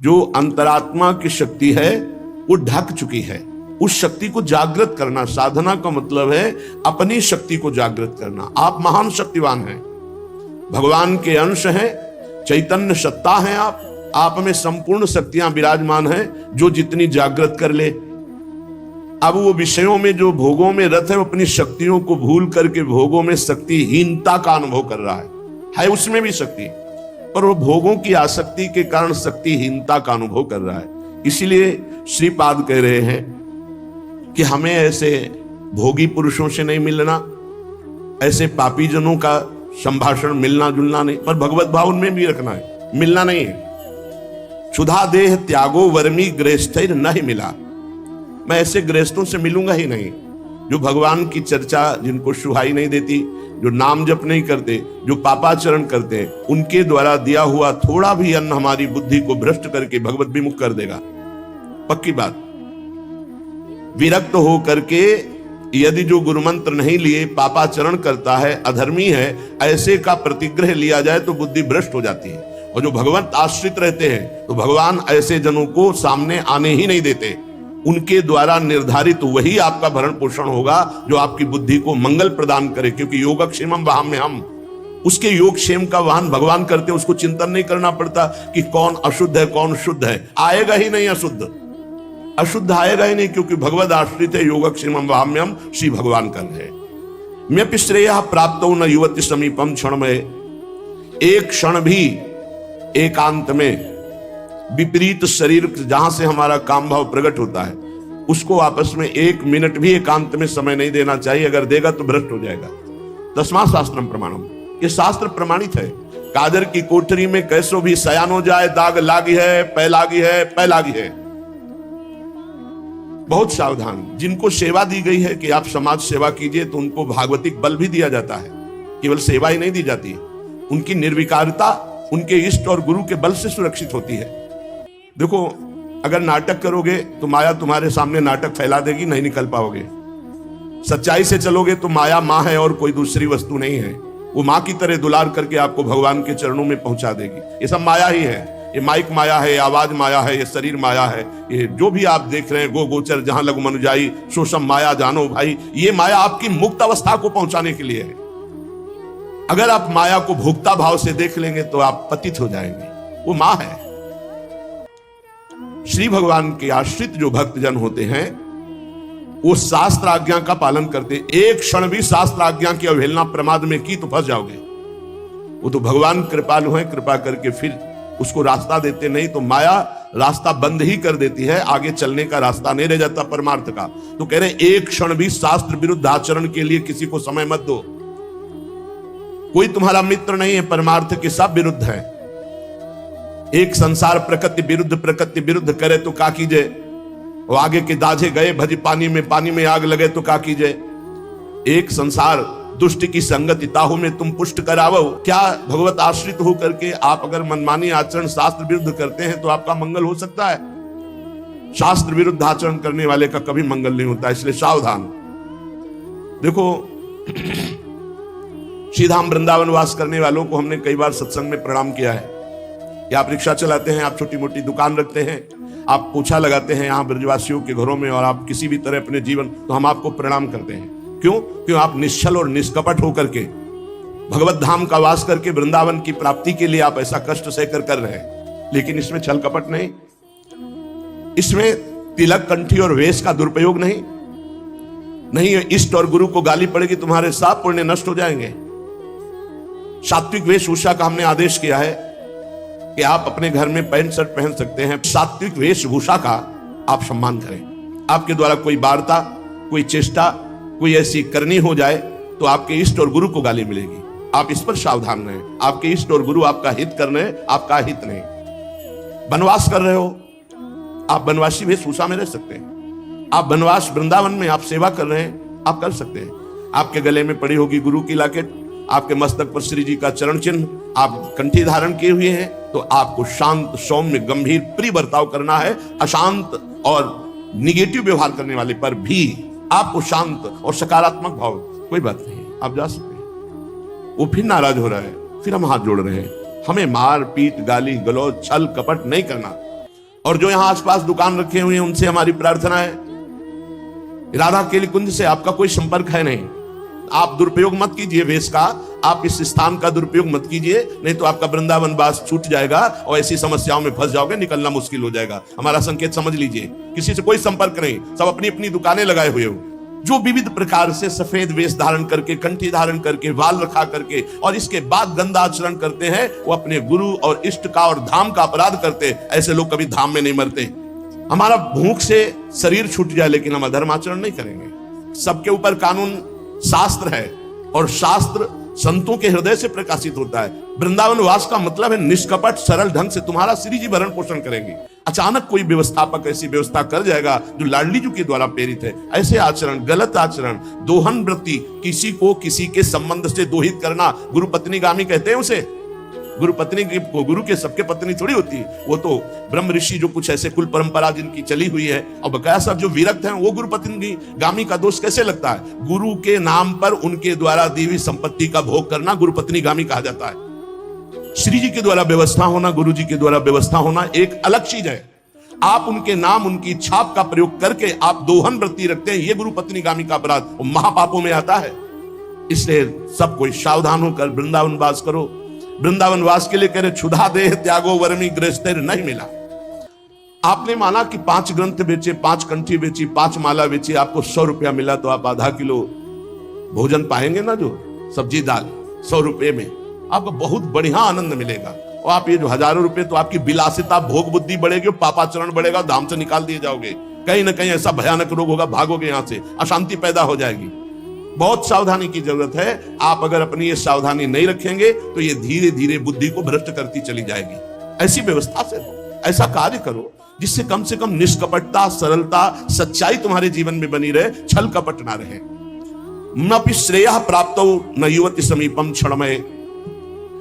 जो अंतरात्मा की शक्ति है वो ढक चुकी है। उस शक्ति को जागृत करना, साधना का मतलब है अपनी शक्ति को जागृत करना। आप महान शक्तिवान हैं, भगवान के अंश हैं, चैतन्य सत्ता हैं। आप में संपूर्ण शक्तियां विराजमान हैं, जो जितनी जागृत कर ले। अब वो विषयों में, जो भोगों में रत है, वो अपनी शक्तियों को भूल करके भोगों में शक्तिहीनता का अनुभव कर रहा है उसमें भी शक्ति, पर वो भोगों की आसक्ति के कारण शक्तिहीनता का अनुभव कर रहा है। इसीलिए श्रीपाद कह रहे हैं कि हमें ऐसे भोगी पुरुषों से नहीं मिलना, ऐसे पापी जनों का संभाषण मिलना जुलना नहीं, पर भगवत भाव उनमें भी रखना है, मिलना नहीं है। क्षुधा देह त्यागो वर्मी गृहस्थैर नहीं मिला, मैं ऐसे गृहस्थों से मिलूंगा ही नहीं जो भगवान की चर्चा, जिनको सुहाई नहीं देती, जो नाम जप नहीं करते, जो पापाचरण करते हैं, उनके द्वारा दिया हुआ थोड़ा भी अन्न हमारी बुद्धि को भ्रष्ट करके भगवत विमुख कर देगा, पक्की बात। विरक्त हो करके यदि जो गुरु मंत्र नहीं लिए पापाचरण करता है, अधर्मी है, ऐसे का प्रतिग्रह लिया जाए तो बुद्धि भ्रष्ट हो जाती है। और जो भगवत आश्रित रहते हैं तो भगवान ऐसे जनों को सामने आने ही नहीं देते। उनके द्वारा निर्धारित वही आपका भरण पोषण होगा जो आपकी बुद्धि को मंगल प्रदान करे, क्योंकि योगक्षेमम वहाम्य हम, उसके योगक्षेम का वाहन भगवान करते, उसको चिंतन नहीं करना पड़ता कि कौन अशुद्ध है कौन शुद्ध है। आएगा ही नहीं अशुद्ध आएगा ही नहीं, क्योंकि भगवद आश्रित है। योगक्षेमम वहाम्यम श्री भगवान कर रहे। मैं पिश्रेय प्राप्त न युवती समीपम क्षण में, एक क्षण भी एकांत में विपरीत शरीर जहां से हमारा काम भाव प्रकट होता है, उसको आपस में एक मिनट भी एकांत में समय नहीं देना चाहिए। अगर देगा तो भ्रष्ट हो जाएगा। तस्मात् शास्त्रम प्रमाणम, ये शास्त्र प्रमाणित है। कादर की कोठरी में कैसो भी सयान हो जाए, दाग लागी है, पै लागी है, पै लागी है। बहुत सावधान। जिनको सेवा दी गई है कि आप समाज सेवा कीजिए, तो उनको भागवतिक बल भी दिया जाता है, केवल सेवा ही नहीं दी जाती। उनकी निर्विकारता उनके इष्ट और गुरु के बल से सुरक्षित होती है। देखो, अगर नाटक करोगे तो माया तुम्हारे सामने नाटक फैला देगी, नहीं निकल पाओगे। सच्चाई से चलोगे तो माया माँ है और कोई दूसरी वस्तु नहीं है। वो माँ की तरह दुलार करके आपको भगवान के चरणों में पहुंचा देगी। ये सब माया ही है। ये माइक माया है, आवाज माया है, ये शरीर माया है, ये जो भी आप देख रहे हैं, गो गोचर जहां लघु मनुजाई सो सब माया जानो भाई, ये माया आपकी मुक्त अवस्था को पहुंचाने के लिए है। अगर आप माया को भोक्ता भाव से देख लेंगे तो आप पतित हो जाएंगे। वो माँ है। श्री भगवान के आश्रित जो भक्तजन होते हैं वो शास्त्र आज्ञा का पालन करते। एक क्षण भी शास्त्र आज्ञा की अवहेलना प्रमाद में की तो फंस जाओगे। वो तो भगवान कृपालु हैं, कृपा करके फिर उसको रास्ता देते, नहीं तो माया रास्ता बंद ही कर देती है, आगे चलने का रास्ता नहीं रह जाता परमार्थ का। तो कह रहे एक क्षण भी शास्त्र विरुद्ध आचरण के लिए किसी को समय मत दो। कोई तुम्हारा मित्र नहीं है, परमार्थ के सब विरुद्ध है। एक संसार प्रकृति विरुद्ध करे तो का कीजिए, वो आगे के दाझे गए भज पानी में आग लगे तो का कीजिए। एक संसार दुष्ट की संगति ताहू में तुम पुष्ट करावो। क्या भगवत आश्रित हो करके आप अगर मनमानी आचरण शास्त्र विरुद्ध करते हैं तो आपका मंगल हो सकता है? शास्त्र विरुद्ध आचरण करने वाले का कभी मंगल नहीं होता, इसलिए सावधान। देखो, श्रीधाम वृंदावन वास करने वालों को हमने कई बार सत्संग में प्रणाम किया है कि आप रिक्शा चलाते हैं, आप छोटी मोटी दुकान रखते हैं, आप पोछा लगाते हैं यहाँ ब्रजवासियों के घरों में, और आप किसी भी तरह अपने जीवन, तो हम आपको प्रणाम करते हैं। क्यों आप निश्चल और निष्कपट होकर के भगवत धाम का वास करके वृंदावन की प्राप्ति के लिए आप ऐसा कष्ट सहकर कर रहे हैं। लेकिन इसमें छल कपट नहीं, इसमें तिलक कंठी और वेश का दुरुपयोग नहीं। इष्ट और गुरु को गाली पड़ेगी, तुम्हारे सब पुण्य नष्ट हो जाएंगे। सात्विक वेशभूषा का हमने आदेश किया है कि आप अपने घर में पैंट शर्ट पहन सकते हैं। सात्विक वेशभूषा का आप सम्मान करें। आपके द्वारा कोई वार्ता, कोई चेष्टा, कोई ऐसी करनी हो जाए तो आपके इष्ट और गुरु को गाली मिलेगी। आप इस पर सावधान रहें। आपके इष्ट और गुरु आपका हित कर रहे हैं, आपका हित नहीं। वनवास कर रहे हो, आप वनवासी वेशभूषा में रह सकते हैं। आप वनवास वृंदावन में आप सेवा कर रहे हैं, आप कर सकते हैं। आपके गले में पड़ी होगी गुरु की लॉकेट, आपके मस्तक पर श्री जी का चरण चिन्ह, आप कंठी धारण किए हुए हैं, तो आपको शांत, सौम्य, गंभीर, प्रिय बर्ताव करना है। अशांत और निगेटिव व्यवहार करने वाले पर भी आपको शांत और सकारात्मक भाव, कोई बात नहीं, आप जा सकते हैं। वो फिर नाराज हो रहा है, फिर हम हाथ जोड़ रहे हैं। हमें मार पीट, गाली गलौज, छल कपट नहीं करना। और जो यहां आसपास दुकान रखे हुए हैं उनसे हमारी प्रार्थना है, राधा केली कुंज से आपका कोई संपर्क है नहीं, आप दुरुपयोग मत कीजिए वेश का, आप इस स्थान का दुरुपयोग मत कीजिए, नहीं तो आपका वृंदावन वास छूट जाएगा और ऐसी समस्याओं में फंस जाओगे, निकलना मुश्किल हो जाएगा। हमारा संकेत समझ लीजिए, किसी से कोई संपर्क नहीं, सब अपनी अपनी दुकानें लगाए हुए हो। जो विविध प्रकार से सफेद वेश धारण करके, कंठी धारण करके, वाल रखा करके और इसके बाद गंदा आचरण करते हैं, वो अपने गुरु और इष्ट का और धाम का अपराध करते। ऐसे लोग कभी धाम में नहीं मरते। हमारा भूख से शरीर छूट जाए लेकिन हम अधर्माचरण नहीं करेंगे। सबके ऊपर कानून शास्त्र है और शास्त्र संतों के हृदय से प्रकाशित होता है। वृंदावन वास का मतलब है निष्कपट सरल ढंग से तुम्हारा श्री जी भरण पोषण करेंगे। अचानक कोई व्यवस्थापक ऐसी व्यवस्था कर जाएगा जो लाडली जी के द्वारा प्रेरित है, ऐसे आचरण, गलत आचरण, दोहन वृत्ति, किसी को किसी के संबंध से दोहित करना, गुरु पत्नीगामी कहते हैं उसे। गुरु पत्नी गुरु के सबके पत्नी थोड़ी होती है, वो तो ब्रह्म ऋषि जो कुछ ऐसे कुल परंपरा जिनकी चली हुई है और बकाया सब जो विरक्त हैं वो गुरु पत्नी गामी का दोष कैसे लगता है? गुरु के नाम पर उनके द्वारा दी हुई संपत्ति का भोग करना गुरु पत्नी गामी कहा जाता है। श्री जी के द्वारा व्यवस्था होना, गुरु जी के द्वारा व्यवस्था होना एक अलग चीज है। आप उनके नाम, उनकी छाप का प्रयोग करके आप दोहन वृत्ति रखते हैं, ये गुरु पत्नी गामी का अपराध महापापों में आता है। इसलिए सब कोई सावधान होकर वृंदावन वास करो। वृंदावन वास के लिए कह रहे क्षुधा देह त्यागो वर्मी गृहस्थैर्य नहीं मिला। आपने माना कि 5 ग्रंथ बेचे, 5 कंठी बेची, 5 माला बेची, आपको 100 रुपया मिला तो आप आधा किलो भोजन पाएंगे ना, जो सब्जी दाल 100 रुपए में आपको बहुत बढ़िया आनंद मिलेगा। और आप ये जो हजारों रुपए, तो आपकी विलासिता भोग बुद्धि बढ़ेगी, पापाचरण बढ़ेगा, धाम से निकाल दिए जाओगे, कहीं ना कहीं ऐसा भयानक रोग होगा, भागोगे यहां से, अशांति पैदा हो जाएगी। बहुत सावधानी की जरूरत है। आप अगर अपनी ये सावधानी नहीं रखेंगे तो ये धीरे धीरे बुद्धि को भ्रष्ट करती चली जाएगी। ऐसी व्यवस्था से हो, ऐसा कार्य करो जिससे कम से कम निष्कपटता, सरलता, सच्चाई तुम्हारे जीवन में बनी रहे, छल कपट ना रहे। न श्रेयः प्राप्तो न युवति समीपम क्षणमय।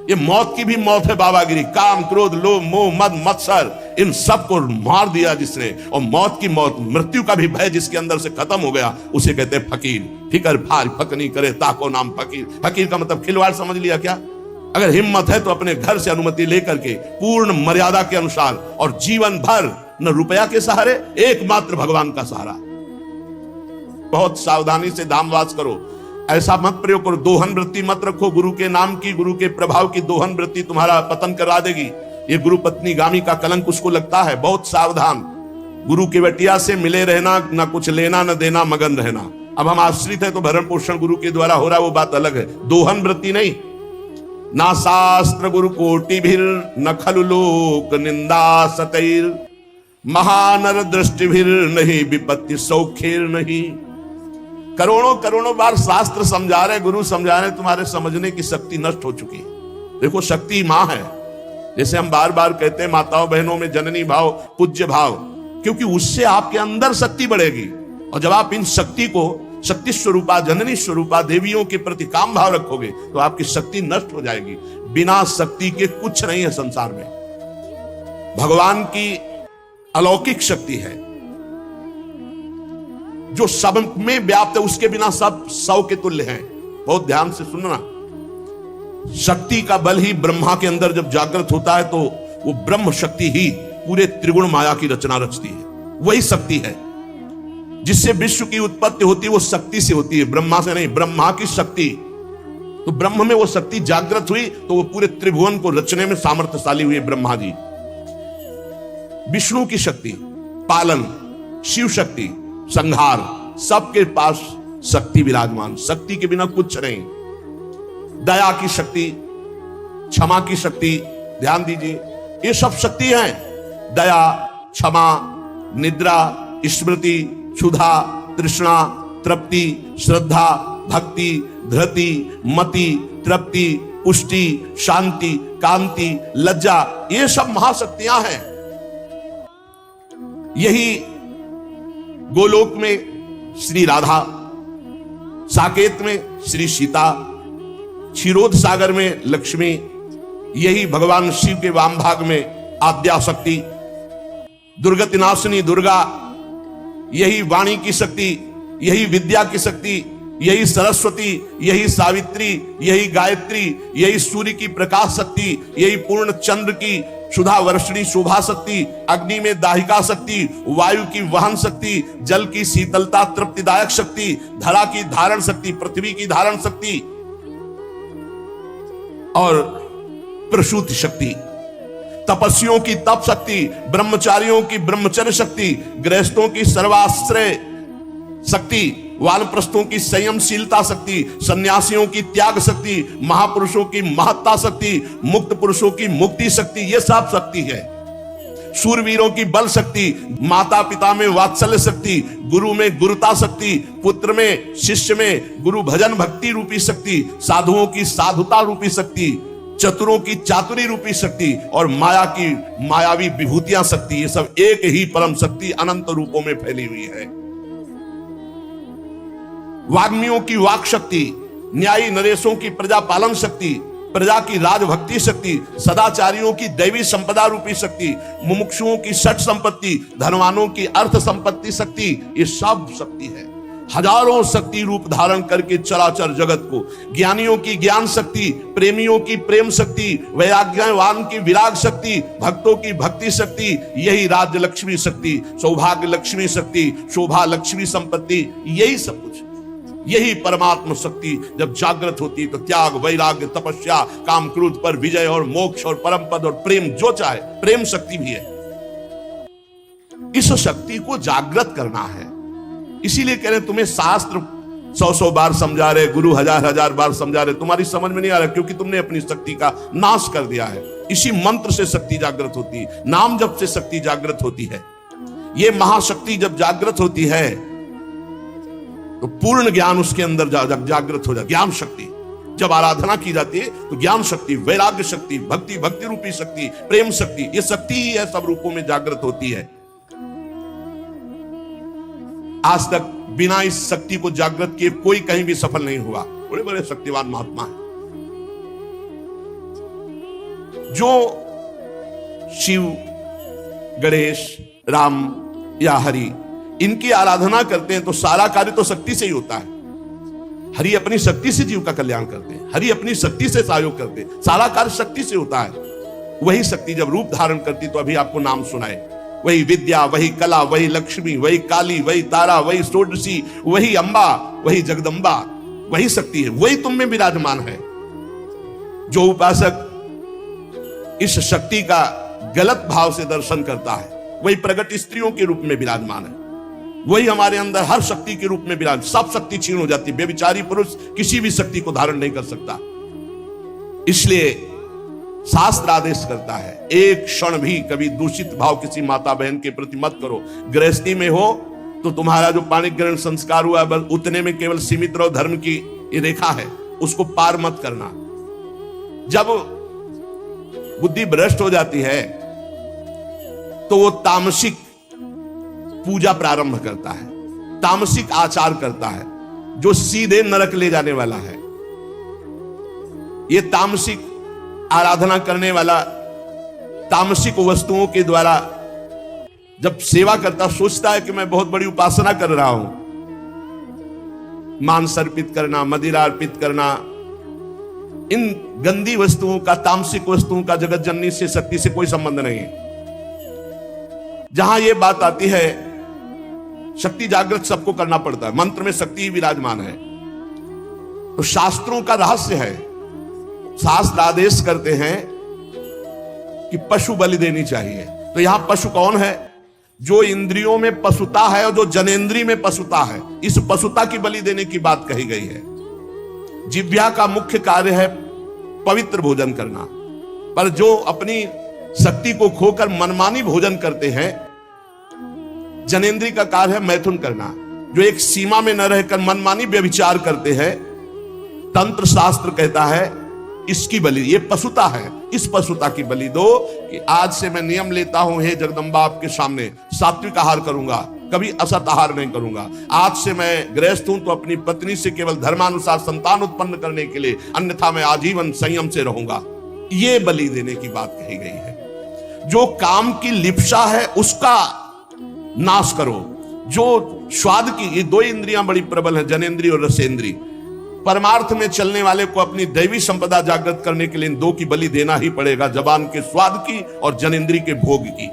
ये मौत की भी मौत है बाबागिरी। काम, क्रोध, लोभ, मोह, मद, मत्सर, इन सब को मार दिया जिसने, और मौत की मौत, मृत्यु का भी भय जिसके अंदर से खत्म हो गया, उसे कहते हैं फकीर। फिकर फार फकनी करे ताको नाम फकीर। फकीर का मतलब खिलवाड़ समझ लिया क्या? अगर हिम्मत है तो अपने घर से अनुमति लेकर के पूर्ण मर्यादा के अनुसार और जीवन भर न रुपया के सहारे, एकमात्र भगवान का सहारा। बहुत सावधानी से धामवास करो। ऐसा मत प्रयोग करो, दोहन वृत्ति मत रखो। गुरु के नाम की, गुरु के प्रभाव की दोहन वृत्ति तुम्हारा पतन करा देगी। ये गुरु पत्नी गामी का कलंक उसको लगता है। बहुत सावधान। गुरु के बटिया से मिले रहना, ना कुछ लेना न देना, मगन रहना। अब हम आश्रित है तो भरण पोषण गुरु के द्वारा हो रहा है, वो बात अलग है। दोहन वृत्ति नहीं। ना शास्त्र गुरु कोटि भीर न खलु लोक निंदा सतैर, महानर दृष्टि भीर नहीं विपत्ति सौखेर नहीं। करोड़ों करोड़ों बार शास्त्र समझा रहे, गुरु समझा रहे, तुम्हारे समझने की शक्ति नष्ट हो चुकी है। देखो, शक्ति मां है। जैसे हम बार बार कहते हैं माताओं बहनों में जननी भाव, पूज्य भाव, क्योंकि उससे आपके अंदर शक्ति बढ़ेगी। और जब आप इन शक्ति को शक्ति स्वरूपा, जननी स्वरूपा देवियों के प्रति काम भाव रखोगे तो आपकी शक्ति नष्ट हो जाएगी। बिना शक्ति के कुछ नहीं है संसार में। भगवान की अलौकिक शक्ति है जो सब में व्याप्त है, उसके बिना सब सौ के तुल्य हैं। बहुत ध्यान से सुनना। शक्ति का बल ही ब्रह्मा के अंदर जब जागृत होता है तो वो ब्रह्म शक्ति ही पूरे त्रिगुण माया की रचना रचती है। वही शक्ति है जिससे विश्व की उत्पत्ति होती है, वो शक्ति से होती है, ब्रह्मा से नहीं। ब्रह्मा की शक्ति, तो ब्रह्म में वो शक्ति जागृत हुई तो वो पूरे त्रिभुवन को रचने में सामर्थ्यशाली हुए ब्रह्मा जी। विष्णु की शक्ति पालन, शिव शक्ति संहार, सबके पास शक्ति विराजमान। शक्ति के बिना कुछ नहीं। दया की शक्ति, क्षमा की शक्ति, ध्यान दीजिए, ये सब शक्ति है। दया, क्षमा, निद्रा, स्मृति, क्षुधा, तृष्णा, तृप्ति, श्रद्धा, भक्ति, धृति, मति, तृप्ति, पुष्टि, शांति, कांति, लज्जा, ये सब महाशक्तियां हैं। यही गोलोक में श्री राधा, साकेत में श्री सीता, क्षीरोद सागर में लक्ष्मी, यही भगवान शिव के वाम भाग में आद्या शक्ति, दुर्गति नाशिनी दुर्गा, यही वाणी की शक्ति, यही विद्या की शक्ति, यही सरस्वती, यही सावित्री, यही गायत्री, यही सूर्य की प्रकाश शक्ति, यही पूर्ण चंद्र की सुधा वर्षणी शोभा शक्ति, अग्नि में दाहिका शक्ति, वायु की वहन शक्ति, जल की शीतलता तृप्तिदायक शक्ति, धरा की धारण शक्ति, पृथ्वी की धारण शक्ति और प्रसूति शक्ति, तपस्वियों की तप शक्ति, ब्रह्मचारियों की ब्रह्मचर्य शक्ति, गृहस्थों की सर्वाश्रय शक्ति, वानप्रस्थों की संयमशीलता शक्ति, सन्यासियों की त्याग शक्ति, महापुरुषों की महत्ता शक्ति, मुक्त पुरुषों की मुक्ति शक्ति, ये सब शक्ति है। शूरवीरों की बल शक्ति, माता पिता में वात्सल्य शक्ति, गुरु में गुरुता शक्ति, पुत्र में शिष्य में गुरु भजन भक्ति रूपी शक्ति, साधुओं की साधुता रूपी शक्ति, चतुरों की चातुरी रूपी शक्ति और माया की मायावी विभूतियां शक्ति, ये सब एक ही परम शक्ति अनंत रूपों में फैली हुई है। वाग्मियों की वाक शक्ति, न्यायी नरेशों की प्रजा पालन शक्ति, प्रजा की राजभक्ति शक्ति, सदाचारियों की दैवी संपदा रूपी शक्ति, मुमुक्षुओं की षट संपत्ति, धनवानों की अर्थ संपत्ति शक्ति, ये सब शक्ति है। हजारों शक्ति रूप धारण करके चराचर जगत को, ज्ञानियों की ज्ञान शक्ति, प्रेमियों की प्रेम शक्ति, वैराग्यवान की विराग शक्ति, भक्तों की भक्ति शक्ति, यही राज्य लक्ष्मी शक्ति, सौभाग्य लक्ष्मी शक्ति, शोभा लक्ष्मी संपत्ति, यही सब कुछ, यही परमात्मा शक्ति जब जागृत होती है तो त्याग, वैराग्य, तपस्या, काम क्रोध पर विजय और मोक्ष और परम पद और प्रेम, जो चाहे प्रेम शक्ति भी है। इस शक्ति को जागृत करना है। इसीलिए कह रहे तुम्हें शास्त्र 100 बार समझा रहे, गुरु हजार बार समझा रहे, तुम्हारी समझ में नहीं आ रहा क्योंकि तुमने अपनी शक्ति का नाश कर दिया है। इसी मंत्र से शक्ति जागृत होती है, नाम जप से शक्ति जागृत होती है। ये महाशक्ति जब जागृत होती है तो पूर्ण ज्ञान उसके अंदर जागृत हो जाता। ज्ञान शक्ति जब आराधना की जाती है तो ज्ञान शक्ति, वैराग्य शक्ति, भक्ति रूपी शक्ति, प्रेम शक्ति, ये शक्ति ही है, सब रूपों में जागृत होती है। आज तक बिना इस शक्ति को जागृत किए कोई कहीं भी सफल नहीं हुआ। बड़े बड़े शक्तिवान महात्मा हैं जो शिव, गणेश, राम या हरि इनकी आराधना करते हैं तो सारा कार्य तो शक्ति से ही होता है। हरि अपनी शक्ति से जीव का कल्याण करते हैं, हरि अपनी शक्ति से सहयोग करते हैं, सारा कार्य शक्ति से होता है। वही शक्ति जब रूप धारण करती तो अभी आपको नाम सुनाए, वही विद्या, वही कला, वही लक्ष्मी, वही काली, वही तारा, वही षोडशी, वही अंबा, वही जगदम्बा, वही शक्ति है, वही तुम में विराजमान है। जो उपासक इस शक्ति का गलत भाव से दर्शन करता है वही प्रगट स्त्रियों के रूप में विराजमान है, वही हमारे अंदर हर शक्ति के रूप में विराज, सब शक्ति छीन हो जाती है। व्यभिचारी पुरुष किसी भी शक्ति को धारण नहीं कर सकता। इसलिए शास्त्र आदेश करता है एक क्षण भी कभी दूषित भाव किसी माता बहन के प्रति मत करो। गृहस्थी में हो तो तुम्हारा जो पाणी ग्रहण संस्कार हुआ है बस उतने में केवल सीमित रहो, धर्म की ये रेखा है उसको पार मत करना। जब बुद्धि भ्रष्ट हो जाती है तो वो तामसिक पूजा प्रारंभ करता है, तामसिक आचार करता है जो सीधे नरक ले जाने वाला है। ये तामसिक आराधना करने वाला तामसिक वस्तुओं के द्वारा जब सेवा करता सोचता है कि मैं बहुत बड़ी उपासना कर रहा हूं। मांस अर्पित करना, मदिरा अर्पित करना, इन गंदी वस्तुओं का, तामसिक वस्तुओं का जगत जननी से, शक्ति से कोई संबंध नहीं है। जहां यह बात आती है शक्ति जागृत सबको करना पड़ता है, मंत्र में शक्ति ही विराजमान है। तो शास्त्रों का रहस्य है, शास्त्र आदेश करते हैं कि पशु बलि देनी चाहिए। तो यहां पशु कौन है? जो इंद्रियों में पशुता है और जो जनेंद्री में पशुता है, इस पशुता की बलि देने की बात कही गई है। जिह्वा का मुख्य कार्य है पवित्र भोजन करना, पर जो अपनी शक्ति को खोकर मनमानी भोजन करते हैं, जनेंद्री का कार्य है मैथुन करना। जो एक सीमा में न रहकर मनमानी व्यभिचार करते हैं, तंत्र शास्त्र कहता है इसकी बलि, ये पशुता है, इस पशुता की बलि दो कि आज से मैं नियम लेता हूं हे जगदम्बा आपके सामने सात्विक आहार करूंगा, कभी असत आहार नहीं करूंगा। आज से मैं गृहस्थ हूं तो अपनी पत्नी से केवल धर्मानुसार संतान उत्पन्न करने के लिए, अन्यथा मैं आजीवन संयम से रहूंगा। ये बलि देने की बात कही गई है। जो काम की लिप्सा है उसका नाश करो। जो स्वाद की, ये दो इंद्रियां बड़ी प्रबल हैं, जनेंद्री और रसेंद्री। परमार्थ में चलने वाले को अपनी दैवी संपदा जागृत करने के लिए इन दो की बलि देना ही पड़ेगा, जबान के स्वाद की और जनेंद्री के भोग की।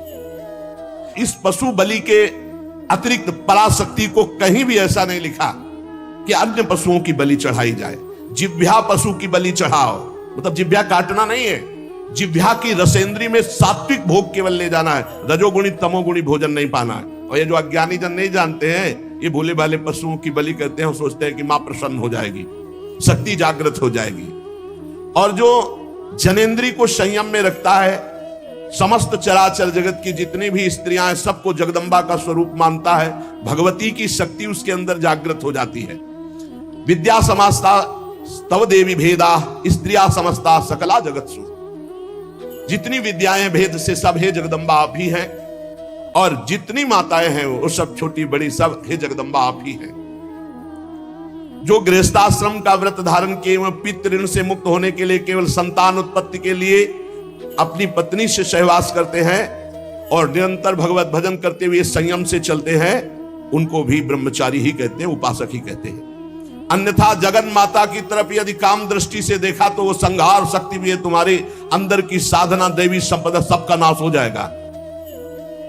इस पशु बलि के अतिरिक्त पराशक्ति को कहीं भी ऐसा नहीं लिखा कि अन्य पशुओं की बलि चढ़ाई जाए। जिह्वा पशु की बलि चढ़ाओ, मतलब जिह्वा काटना नहीं है, जिह्वा की रसेंद्री में सात्विक भोग केवल ले जाना है, रजोगुणी तमोगुणी भोजन नहीं पाना है। और ये जो अज्ञानी जन नहीं जानते हैं, ये भोले भाले पशुओं की बलि करते हैं और सोचते हैं कि मां प्रसन्न हो जाएगी, शक्ति जागृत हो जाएगी। और जो जनेंद्री को संयम में रखता है, समस्त चराचर जगत की जितनी भी स्त्रियां हैं सबको जगदम्बा का स्वरूप मानता है, भगवती की शक्ति उसके अंदर जागृत हो जाती है। विद्या समस्ता तव देवी भेदा स्त्रिया समस्ता सकला जगत्सु, जितनी विद्याएं भेद से सब हे जगदम्बा आप ही हैं, और जितनी माताएं हैं वो सब छोटी बड़ी सब हे जगदम्बा आप ही हैं। जो गृहस्थाश्रम का व्रत धारण किए हुए पितृ ऋण से मुक्त होने के लिए केवल संतान उत्पत्ति के लिए अपनी पत्नी से सहवास करते हैं और निरंतर भगवत भजन करते हुए संयम से चलते हैं, उनको भी ब्रह्मचारी ही कहते हैं, उपासक ही कहते हैं। अन्यथा जगन माता की तरफ यदि काम दृष्टि से देखा तो वो संहार शक्ति भी है, तुम्हारे अंदर की साधना दैवी संपदा सबका नाश हो जाएगा।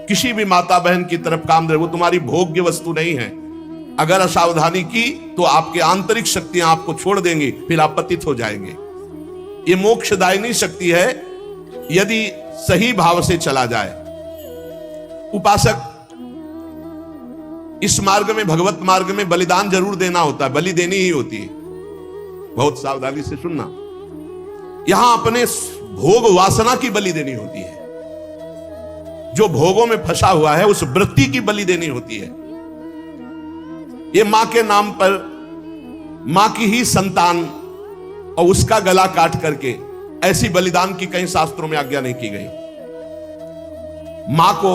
किसी भी माता बहन की तरफ काम दे, वो तुम्हारी भोग्य वस्तु नहीं है। अगर असावधानी की तो आपके आंतरिक शक्तियां आपको छोड़ देंगी, फिर आप पतित हो जाएंगे। ये मोक्षदायिनी शक्ति है यदि सही भाव से चला जाए। उपासक इस मार्ग में, भगवत मार्ग में बलिदान जरूर देना होता है, बलि देनी ही होती है। बहुत सावधानी से सुनना, यहां अपने भोग वासना की बलि देनी होती है। जो भोगों में फंसा हुआ है उस वृत्ति की बलि देनी होती है। ये मां के नाम पर मां की ही संतान और उसका गला काट करके, ऐसी बलिदान की कहीं शास्त्रों में आज्ञा नहीं की गई। मां को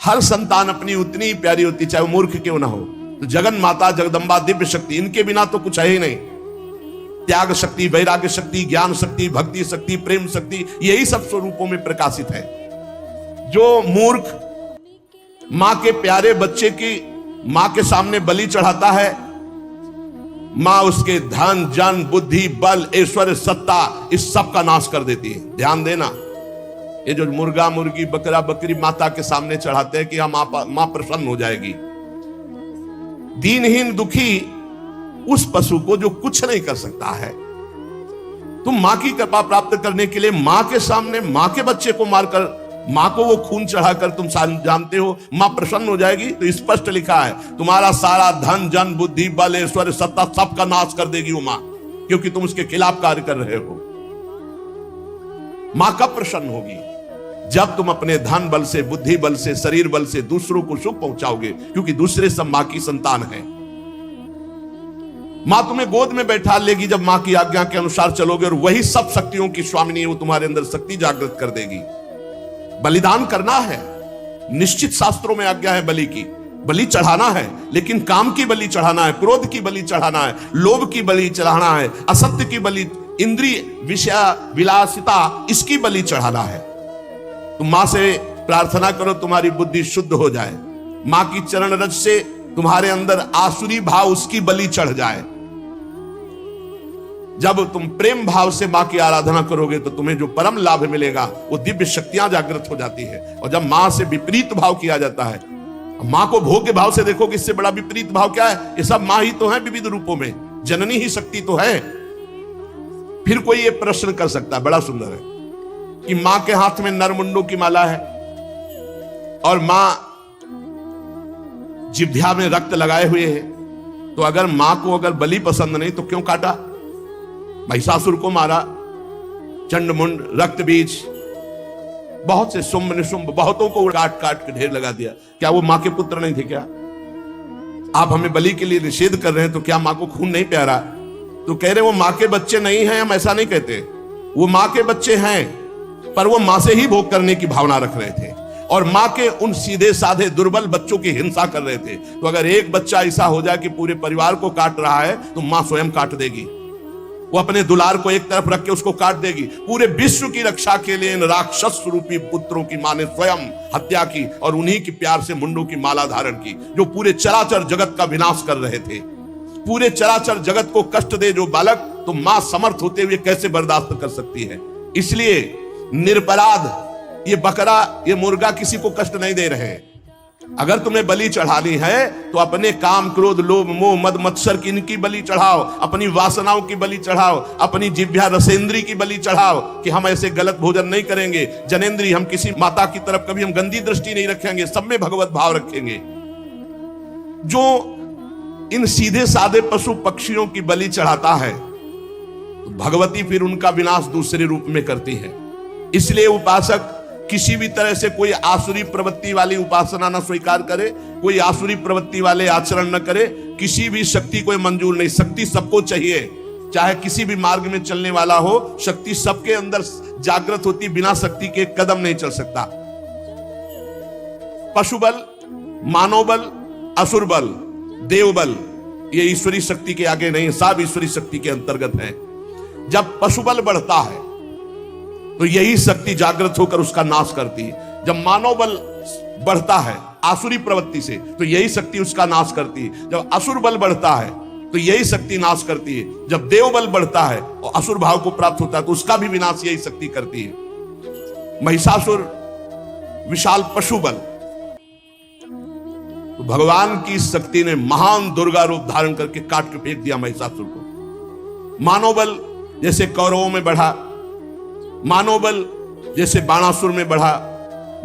हर संतान अपनी उतनी ही प्यारी होती, चाहे वो मूर्ख क्यों ना हो। तो जगन माता जगदम्बा दिव्य शक्ति, इनके बिना तो कुछ है ही नहीं। त्याग शक्ति, वैराग्य शक्ति, ज्ञान शक्ति, भक्ति शक्ति, प्रेम शक्ति, यही सब स्वरूपों में प्रकाशित है। जो मूर्ख मां के प्यारे बच्चे की मां के सामने बलि चढ़ाता है, मां उसके धन जन बुद्धि बल ऐश्वर्य सत्ता इस सब का नाश कर देती है। ध्यान देना, ये जो मुर्गा मुर्गी बकरा बकरी माता के सामने चढ़ाते हैं कि हम मां प्रसन्न हो जाएगी। दीनहीन दुखी उस पशु को जो कुछ नहीं कर सकता है, तुम मां की कृपा प्राप्त करने के लिए मां के सामने मां के बच्चे को मारकर, मां को वो खून चढ़ाकर तुम जानते हो मां प्रसन्न हो जाएगी। तो स्पष्ट लिखा है तुम्हारा सारा धन जन बुद्धि बल ऐश्वर्य सत्ता सबका नाश कर देगी वो मां, क्योंकि तुम उसके खिलाफ कार्य कर रहे हो। मां कब प्रसन्न होगी? जब तुम अपने धन बल से, बुद्धि बल से, शरीर बल से दूसरों को सुख पहुंचाओगे, क्योंकि दूसरे सब मां की संतान है। मां तुम्हें गोद में बैठा लेगी जब मां की आज्ञा के अनुसार चलोगे, और वही सब शक्तियों की स्वामिनी है, वो तुम्हारे अंदर शक्ति जागृत कर देगी। बलिदान करना है, निश्चित शास्त्रों में आज्ञा है बलि की, बलि चढ़ाना है, लेकिन काम की बलि चढ़ाना है, क्रोध की बलि चढ़ाना है, लोभ की बलि चढ़ाना है, असत्य की बलि, इंद्रिय विषय विलासिता इसकी बलि चढ़ाना है। तुम मां से प्रार्थना करो तुम्हारी बुद्धि शुद्ध हो जाए, मां की चरण रज से तुम्हारे अंदर आसुरी भाव उसकी बलि चढ़ जाए। जब तुम प्रेम भाव से मां की आराधना करोगे तो तुम्हें जो परम लाभ मिलेगा वो दिव्य शक्तियां जागृत हो जाती है। और जब मां से विपरीत भाव किया जाता है, मां को भोग्य भाव से देखो कि इससे बड़ा विपरीत भाव क्या है? ये सब मां ही तो है विविध रूपों में, जननी ही शक्ति तो है। फिर कोई ये प्रश्न कर सकता है, बड़ा सुंदर है, कि मां के हाथ में नरमुंडों की माला है और मां जिह्वा में रक्त लगाए हुए है, तो अगर मां को अगर बलि पसंद नहीं तो क्यों काटा? महिषासुर को मारा, चंडमुंड, रक्त बीज, बहुत से शुंभ निशुंभ बहुतों को काट काट के ढेर लगा दिया। क्या वो मां के पुत्र नहीं थे क्या? आप हमें बलि के लिए निषेध कर रहे हैं, तो क्या मां को खून नहीं प्यारा? तो कह रहे वो मां के बच्चे नहीं हैं, हम ऐसा नहीं कहते, वो मां के बच्चे हैं, पर वो मां से ही भोग करने की भावना रख रहे थे और मां के उन सीधे साधे दुर्बल बच्चों की हिंसा कर रहे थे। तो अगर एक बच्चा ऐसा हो जाए कि पूरे परिवार को काट रहा है, तो मां स्वयं काट देगी। वो अपने दुलार को एक तरफ रख के उसको काट देगी। पूरे विश्व की रक्षा के लिए इन राक्षस रूपी पुत्रों की मां ने स्वयं हत्या की और उन्हीं के प्यार से मुंडों की माला धारण की, जो पूरे चराचर जगत का विनाश कर रहे थे। पूरे चराचर जगत को कष्ट दे जो बालक, तो मां समर्थ होते हुए कैसे बर्दाश्त कर सकती है। इसलिए निरपराध ये बकरा, ये मुर्गा किसी को कष्ट नहीं दे रहे। अगर तुम्हें बलि चढ़ानी है तो अपने काम, क्रोध, लोभ, मोह, मद, मत्सर की इनकी बलि चढ़ाओ, अपनी वासनाओं की बलि चढ़ाओ, अपनी जिह्वा रसेंद्री की बलि चढ़ाओ कि हम ऐसे गलत भोजन नहीं करेंगे, जनेंद्री, हम किसी माता की तरफ कभी हम गंदी दृष्टि नहीं रखेंगे, सब में भगवत भाव रखेंगे। जो इन सीधे साधे पशु पक्षियों की बलि चढ़ाता है, भगवती फिर उनका विनाश दूसरे रूप में करती है। इसलिए उपासक किसी भी तरह से कोई आसुरी प्रवृत्ति वाली उपासना न स्वीकार करे, कोई आसुरी प्रवृत्ति वाले आचरण न करे, किसी भी शक्ति को मंजूर नहीं। शक्ति सबको चाहिए, चाहे किसी भी मार्ग में चलने वाला हो, शक्ति सबके अंदर जागृत होती, बिना शक्ति के कदम नहीं चल सकता। पशु बल, मानव बल, असुर बल, देव बल, ये ईश्वरी शक्ति के आगे नहीं, सब ईश्वरी शक्ति के अंतर्गत है। जब पशु बल बढ़ता है तो यही शक्ति जागृत होकर उसका नाश करती है। जब मानव बल बढ़ता है आसुरी प्रवृत्ति से, तो यही शक्ति उसका नाश करती है। जब असुर बल बढ़ता है तो यही शक्ति नाश करती है। जब देव बल बढ़ता है और असुर भाव को प्राप्त होता है तो उसका भी विनाश यही शक्ति करती है। महिषासुर विशाल पशु बल, तो भगवान की शक्ति ने महान दुर्गा रूप धारण करके काट के फेंक दिया महिषासुर को। मानव बल जैसे कौरवों में बढ़ा, मानव बल जैसे बाणासुर में बढ़ा,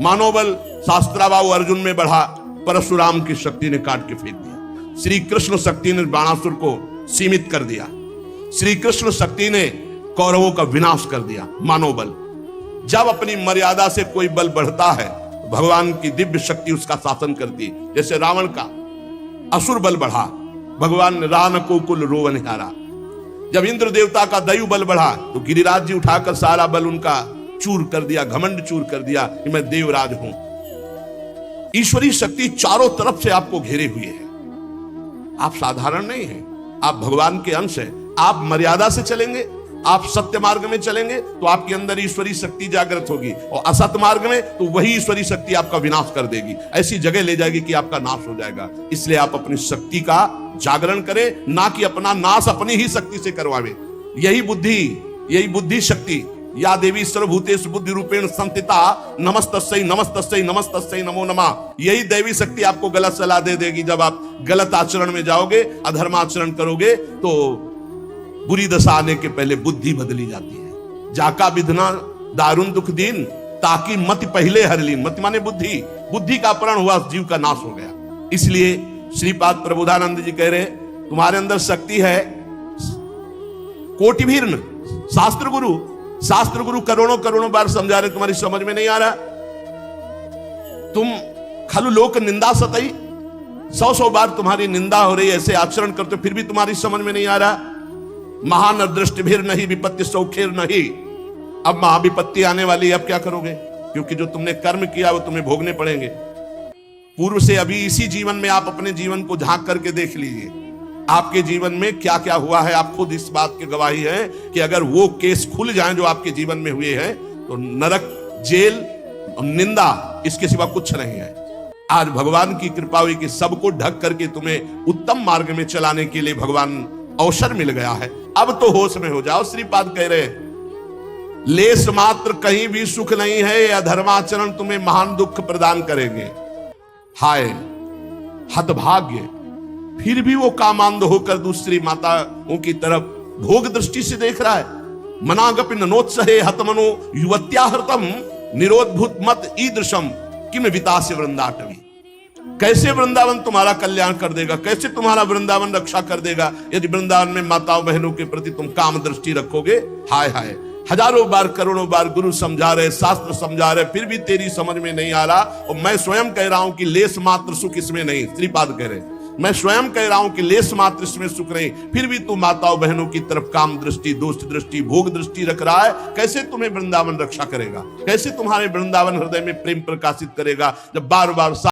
मानव बल शास्त्राबाहु अर्जुन में बढ़ा, परशुराम की शक्ति ने काट के फेंक दिया। श्री कृष्ण शक्ति ने बाणासुर को सीमित कर दिया, श्री कृष्ण शक्ति ने कौरवों का विनाश कर दिया। मानव बल जब अपनी मर्यादा से कोई बल बढ़ता है, भगवान की दिव्य शक्ति उसका शासन करती है। जैसे रावण का असुर बल बढ़ा, भगवान ने रान को कुल रोवन हारा। जब इंद्र देवता का दैव बल बढ़ा तो गिरिराज जी उठाकर सारा बल उनका चूर कर दिया, घमंड चूर कर दिया कि मैं देवराज हूं। ईश्वरी शक्ति चारों तरफ से आपको घेरे हुए है। आप साधारण नहीं हैं, आप भगवान के अंश हैं। आप मर्यादा से चलेंगे, आप सत्य मार्ग में चलेंगे तो आपके अंदर ईश्वरी शक्ति जागृत होगी, और असत्य मार्ग में तो वही ईश्वरी शक्ति आपका विनाश कर देगी, ऐसी जगह ले जाएगी कि आपका नाश हो जाएगा। इसलिए आप अपनी शक्ति का जागरण करें, ना कि अपना नाश अपनी ही शक्ति से करवावे। यही बुद्धि शक्ति, या देवी सर्वभूतेषु बुद्धि रूपेण संस्थिता नमस्तस्यै नमस्तस्यै नमस्तस्यै नमो नमः, यही दैवी शक्ति आपको गलत सलाह दे देगी। जब आप गलत आचरण में जाओगे, अधर्माचरण करोगे, तो बुरी दशा आने के पहले बुद्धि बदली जाती है। जाका विधना दारुण दुख दीन, ताकि मति पहले हर लीन। मति माने बुद्धि, बुद्धि का अपहरण हुआ, जीव का नाश हो गया। इसलिए श्रीपाद प्रबोधानंद जी कह रहे, तुम्हारे अंदर शक्ति है कोटिभीर्न। शास्त्र गुरु करोड़ों बार समझा रहे, तुम्हारी समझ में नहीं आ रहा। तुम खलु लोक निंदा सतई, 100 बार तुम्हारी निंदा हो रही, ऐसे आचरण करते फिर भी तुम्हारी समझ में नहीं आ रहा। महान दृष्टि भीर नहीं विपत्ति सौखेर नहीं। अब महाविपत्ति आने वाली, अब क्या करोगे? क्योंकि जो तुमने कर्म किया वो तुम्हें भोगने पड़ेंगे। पूर्व से अभी इसी जीवन में आप अपने जीवन को झांक करके देख लीजिए, आपके जीवन में क्या क्या हुआ है। आप खुद इस बात की गवाही है कि अगर वो केस खुल जाएं जो आपके जीवन में हुए हैं, तो नरक, जेल और निंदा, इसके सिवा कुछ नहीं है। आज भगवान की कृपा हुई कि सबको ढक करके तुम्हें उत्तम मार्ग में चलाने के लिए भगवान अवसर मिल गया है। अब तो होश में हो जाओ। श्रीपाद कह रहे, लेस मात्र कहीं भी सुख नहीं है, अधर्माचरण तुम्हें महान दुख प्रदान करेंगे। हाय हतभाग्य, फिर भी वो कामांध होकर दूसरी माताओं की तरफ भोग दृष्टि से देख रहा है। मनागपि नोत्सहे हतमनो युवत्याहृतम निरोधभूत मत ईदृशम किम वितास्य वृंदाटवी। कैसे वृंदावन तुम्हारा कल्याण कर देगा, कैसे तुम्हारा वृंदावन रक्षा कर देगा यदि वृंदावन में माताओं बहनों के प्रति तुम काम दृष्टि रखोगे। हाय हाय, हजारों बार करोड़ों बार गुरु समझा रहे, शास्त्र समझा रहे, फिर भी तेरी समझ में नहीं आ रहा। और मैं स्वयं कह रहा हूं कि लेस मात्र सुख इसमें नहीं। श्रीपाद कह रहे, मैं स्वयं कह रहा हूं कि लेस मात्र इसमें सुख नहीं, फिर भी तू माताओं बहनों की तरफ काम दृष्टि, दोस्त दृष्टि, भोग दृष्टि रख रहा है। कैसे तुम्हें वृंदावन रक्षा करेगा, कैसे तुम्हारे वृंदावन हृदय में प्रेम प्रकाशित करेगा, जब बार बार